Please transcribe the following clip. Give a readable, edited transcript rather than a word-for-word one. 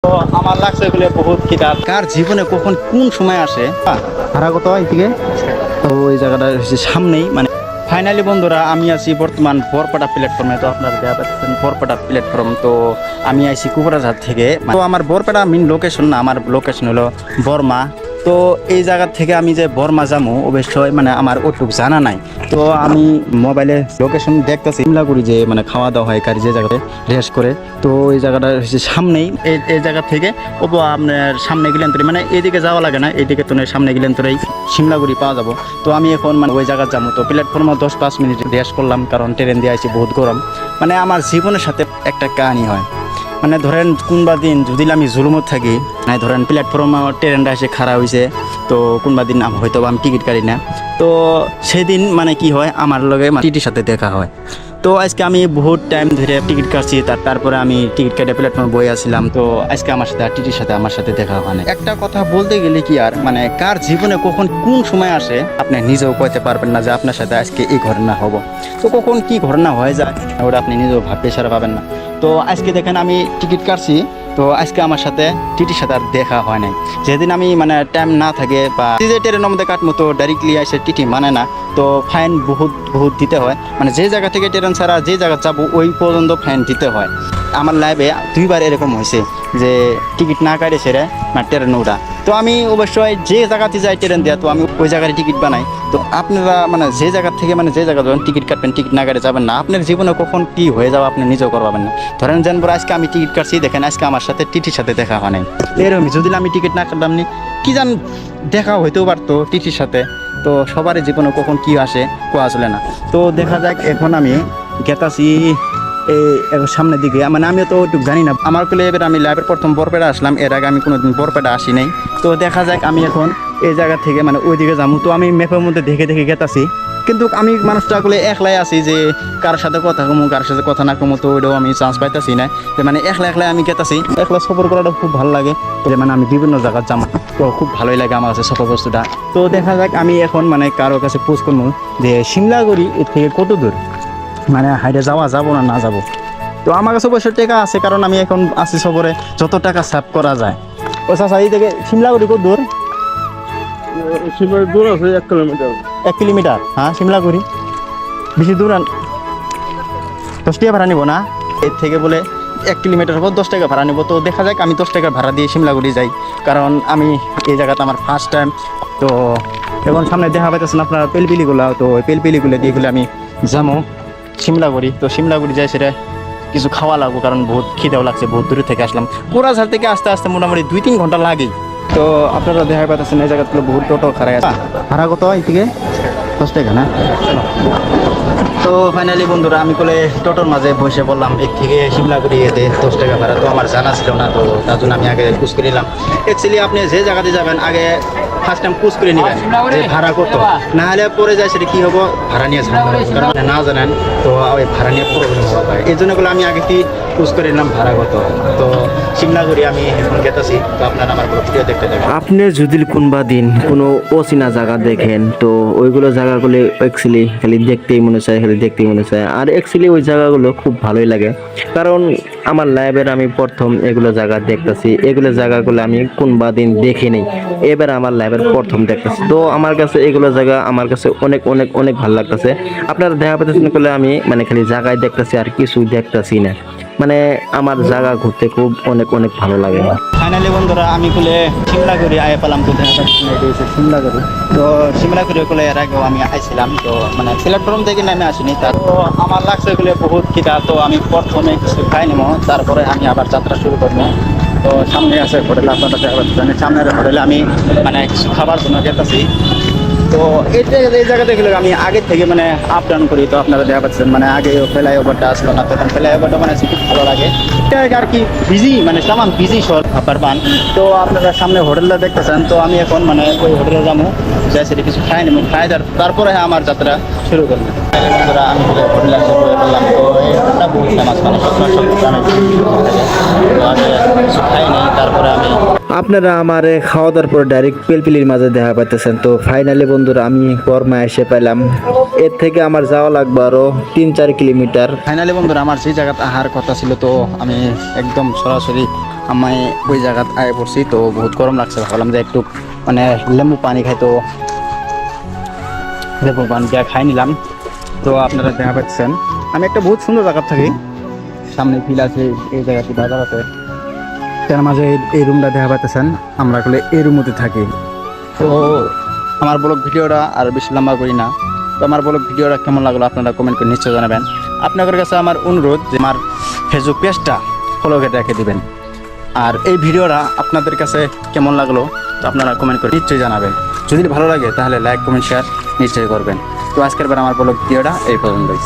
তো আমার লাগছে এগুলো বহুত কিতাব কার জীবনে কখন কোন সময় আসে ভাড়া কত এদিকে তো ওই জায়গাটা হচ্ছে সামনেই মানে ফাইনালি বন্ধুরা আমি আছি বর্তমান বরপাটা প্ল্যাটফর্মে। তো আপনারা দেখা পাচ্ছেন বরপাটা প্ল্যাটফর্ম। তো আমি আইছি কুকরাঝাড় থেকে। তো আমার বরপাটা মেন লোকেশন না, আমার লোকেশন হলো বর্মা। তো এই জায়গা থেকে আমি যে বর্মা যাবো অবশ্যই মানে আমার ওটুক জানা নাই। তো আমি মোবাইলে লোকেশন দেখতেছি সিমলাগুড়ি যে মানে খাওয়া দাওয়া হয় গাড়ি যে জায়গাতে রেস্ট করে। তো এই জায়গাটা হচ্ছে সামনেই এই জায়গা থেকে আপনার সামনে গেলেন তোরে মানে এইদিকে যাওয়া লাগে না, এইদিকে তো সামনে গেলেন তোর এই সিমলাগুড়ি পাওয়া যাবো। তো আমি এখন মানে ওই জায়গা যাবো। তো প্ল্যাটফর্মে 10-5 মিনিট রেস্ট করলাম কারণ ট্রেন দিয়ে আসছি বহুত গরম। মানে আমার জীবনের সাথে একটা কাহিনী হয়, মানে ধরেন কোনবা দিন যদি আমি জুলুমত থাকি মানে ধরেন প্ল্যাটফর্মে ট্রেনটা এসে খাড়া হয়েছে, তো কোনবা দিন হয়তো আমি টিকিট কাটি না, তো সেদিন মানে কি হয় আমার লগে টিটির সাথে দেখা হয়। তো আজকে আমি বহুত টাইম ধরে টিকিট কাটছি, তারপরে আমি টিকিট কেটে প্ল্যাটফর্মে বই আসছিলাম। তো আজকে আমার সাথে টিটির সাথে আমার সাথে দেখা হয় না। একটা কথা বলতে গেলে কি আর মানে কার জীবনে কখন কোন সময় আসে আপনি নিজেও কইতে পারবেন না যে আপনার সাথে আজকে এই ঘটনা হবো। তো কখন কি ঘটনা হয়ে যায় ওটা আপনি নিজেও ভাবতে সারা পাবেন না। তো আজকে দেখেন আমি টিকিট কাটছি, তো আজকে আমার সাথে টিটির সাথে আর দেখা হয় নাই। যেদিন আমি মানে টাইম না থাকে বা যে ট্রেনের মধ্যে কাটবো তো ডাইরেক্টলি এসে টিটি মানে না, তো ফাইন বহুত দিতে হয়। মানে যে জায়গা থেকে ট্রেন ছাড়া যে জায়গা যাবো ওই পর্যন্ত ফাইন দিতে হয়। আমার লাইফে 2বার এরকম হয়েছে যে টিকিট না কাটে সেরে মানে ট্রেন ওঠা। তো আমি অবশ্যই যে জায়গাতে যাই ট্রেন দেওয়া, তো আমি ওই জায়গায় টিকিট বানাই। তো আপনারা মানে যে জায়গা থেকে মানে যে জায়গা যখন টিকিট কাটবেন টিকিট না কাটে যাবেন না, আপনার জীবনে কখন কি হয়ে যাবে আপনি নিজেও করবেন না। ধরেন যেন বড় আজকে আমি টিকিট কাটছি, দেখেন আজকে আমার সাথে টিটির সাথে দেখা হয় নাই। এরকম যদি আমি টিকিট না কাটলাম নি কি জান দেখা হইতেও পারতো টিটির সাথে। তো সবারই জীবনে কখন কি আসে কোয়া চলে না। তো দেখা যাক এখন আমি গেতাছি এই সামনের দিকে, মানে আমিও তো ওইটুকু জানি না। আমার কোলে এবার আমি লাইভের প্রথম বরপেটা আসলাম, এর আগে আমি কোনোদিন বরপেটা আসি নাই। তো দেখা যাক আমি এখন এই জায়গা থেকে মানে ওই দিকে যাবো। তো আমি ম্যাপের মধ্যে দেখে দেখে গেতাছি, কিন্তু আমি মানুষটা আসলে একলাই আছি যে কার সাথে কথা কমু কার সাথে কথা না কমু, তো ওইটাও আমি চান্স পাইতেছি না। যে মানে একলাই আমি গেতাছি, একলা সফর করাটা খুব ভালো লাগে। যে মানে আমি বিভিন্ন জায়গায় যাবো তো খুব ভালোই লাগে আমার কাছে সফর বস্তুটা। তো দেখা যাক আমি এখন মানে কারো কাছে পোস্ট করবো যে সিমলাগুড়ি এর থেকে কত দূর, মানে হাইটে যাওয়া যাবো না যাবো। তো আমার কাছে অবশ্যই টাকা আছে কারণ আমি এখন আছি সফরে, যত টাকা সেভ করা যায়। ও চাচা এই থেকে সিমলাগুড়ি কত দূর? দূর আছে 1 কিলোমিটার। 1 কিলোমিটার? হ্যাঁ সিমলাগুড়ি বেশি দূর 10 টাকা ভাড়া নিব না, এর থেকে বলে 1 কিলোমিটার পর 10 টাকা ভাড়া নিব। তো দেখা যাক আমি 10 টাকা ভাড়া দিয়ে সিমলাগুড়ি যাই, কারণ আমি এই জায়গাটা আমার ফার্স্ট টাইম। তো এখন সামনে দেখা পাইতেছেন আপনার পেলপিলিগুলো, তো ওই পেলপিলিগুলো দিয়ে গেলে আমি যাবো সিমলাগুড়ি। তো সিমলাগুড়ি যাই সেটা কিছু খাওয়া লাগবো কারণ বহুত খিদেও লাগছে, বহুত দূরে থেকে আসলাম। কোকরাঝাড় থেকে আসতে আসতে মোটামুটি 2-3 ঘন্টা লাগে। তো আপনারা দেখা পাইতেছেন এই জায়গাগুলো বহুত টোটো খারাপ আছে। ভাড়া কত এই থেকে? 10 টাকা না? তো ফাইনালি বন্ধুরা আমি কোলে টোটোর মাঝে বসে বললাম এর থেকে সিমলাগুড়ি যেতে 10 টাকা ভাড়া। তো আমার জানা ছিল না, তো তার জন্য আমি আগে পুষ করে নিলাম। অ্যাকচুয়ালি আপনি যে জায়গাতে যাবেন আগে ফার্স্ট টাইম পুষ করে নেবেন যে ভাড়া কত, না হলে পরে যায় সেটা কী হবো ভাড়া নিয়ে ঝামেলা হবে। কারণ না জানেন তো ওই ভাড়া নিয়ে প্রবলেম হওয়া পারে, এই জন্য আমি আগে কি পুষ করে নিলাম ভাড়া কত। তো সিমলাগুড়ি আমি এখন গেতেছি, তো আপনারা আমার পুরো ভিডিও দেখতে থাকুন। আপনি যদি কোনবা দিন কোনো অচেনা জায়গা দেখেন তো ওইগুলো জায়গাগুলো অ্যাকচুয়ালি খালি দেখতেই মনে চায়, খালি দেখতেই মনে চায়। আর অ্যাকচুয়ালি ওই জায়গাগুলো খুব ভালোই লাগে, কারণ আমার লাইফের আমি প্রথম এগুলো জায়গা দেখতেছি। এগুলো জায়গাগুলো আমি কোনবা দিন দেখিনি, এবার আমার লাইফের প্রথম দেখতেছি। তো আমার কাছে এগুলো জায়গা আমার কাছে অনেক অনেক অনেক ভালো লাগতেছে। আপনারা দেখা পেতেছেন বলে আমি মানে খালি জায়গায় দেখতেছি আর কিছু দেখতেছি না, মানে আমার জায়গা ঘুরতে খুব অনেক অনেক ভালো লাগে। ফাইনালি বন্ধুরা আমি কোলে সিমলাগুড়ি আয় পেলাম। তো দেখা যাচ্ছে এটা হচ্ছে সিমলাগুড়ি। তো সিমলাগুড়ি কোলে এর আগেও আমি আইছিলাম, তো মানে প্ল্যাটফর্ম থেকে নামে আসিনি। তো আমার লাগছে এগুলো বহুত খিদা, তো আমি প্রথমে কিছু খাই নেবো, তারপরে আমি আবার যাত্রা শুরু করবো। তো সামনে আছে হোটেল, আপনারা দেখা পাচ্ছেন সামনের হোটেলে আমি মানে কিছু খাবার জন্য গেতেছি। তো এই জায়গাতে গেলে আমি আগের থেকে মানে আপ ডাউন করি। তো আপনারা দেখা পাচ্ছেন মানে আগে ফ্লাইওভারটা আসলো না, তখন ফ্লাইওভারটা মানে খুব ভালো লাগে আর কি, বিজি মানে সামান বিজি শহর খাবার পান। তো আপনারা সামনে হোটেলটা দেখতেছেন, তো আমি এখন মানে ওই হোটেলে যাবো, যাই সেটা কিছু খাই নেবো, খাই তারপরে আমার যাত্রা শুরু করবো। বন্ধুরা আমি হোটেলে এসে বললাম, তো এই হোটেলটা বহুত ফেমাস, মানে কিছু খাই নেই, তারপরে আমি আপনারা আমার খাওয়া দাওয়ার পর ডাইরেক্ট পেলপিলির মাঝে দেখা পাইতেছেন। তো ফাইনালি বন্ধুরা আমি বর্মা এসে পেলাম, এর থেকে আমার যাওয়া লাগবে আরো 3-4 কিলোমিটার। ফাইনালি বন্ধুরা আমার যে জায়গাতে আহার কথা ছিল, তো আমি একদম সরাসরি আমি ওই জায়গাত আয় পড়ছি, তো বহুত গরম লাগছে, ভাবলাম যে একটু মানে লেবু পানি খাই, তো লেবু পানি দিয়ে খাই নিলাম। তো আপনারা দেখা পাচ্ছেন আমি একটা বহুত সুন্দর জায়গা থাকি, সামনে ফিল আছে, এই জায়গাটি বাজার আছে, তার মাঝে এই রুমটা দেখা পাচ্ছেন, আমরা আসলে এই রুমতে থাকি। তো আমার ব্লগ ভিডিওটা আর বেশি লম্বা করি না, তো আমার ব্লগ ভিডিওটা কেমন লাগলো আপনারা কমেন্ট করে নিশ্চয় জানাবেন। আপনাদের কাছে আমার অনুরোধ যে আমার ফেসবুক পেজটা ফলো করে রেখে দিবেন, আর এই ভিডিওটা আপনাদের কাছে কেমন লাগলো তো আপনারা কমেন্ট করে নিশ্চয়ই জানাবেন। যদি ভালো লাগে তাহলে লাইক কমেন্ট শেয়ার নিশ্চয়ই করবেন। তো আজকের বার আমার ব্লগ ভিডিওটা এই পর্যন্তই।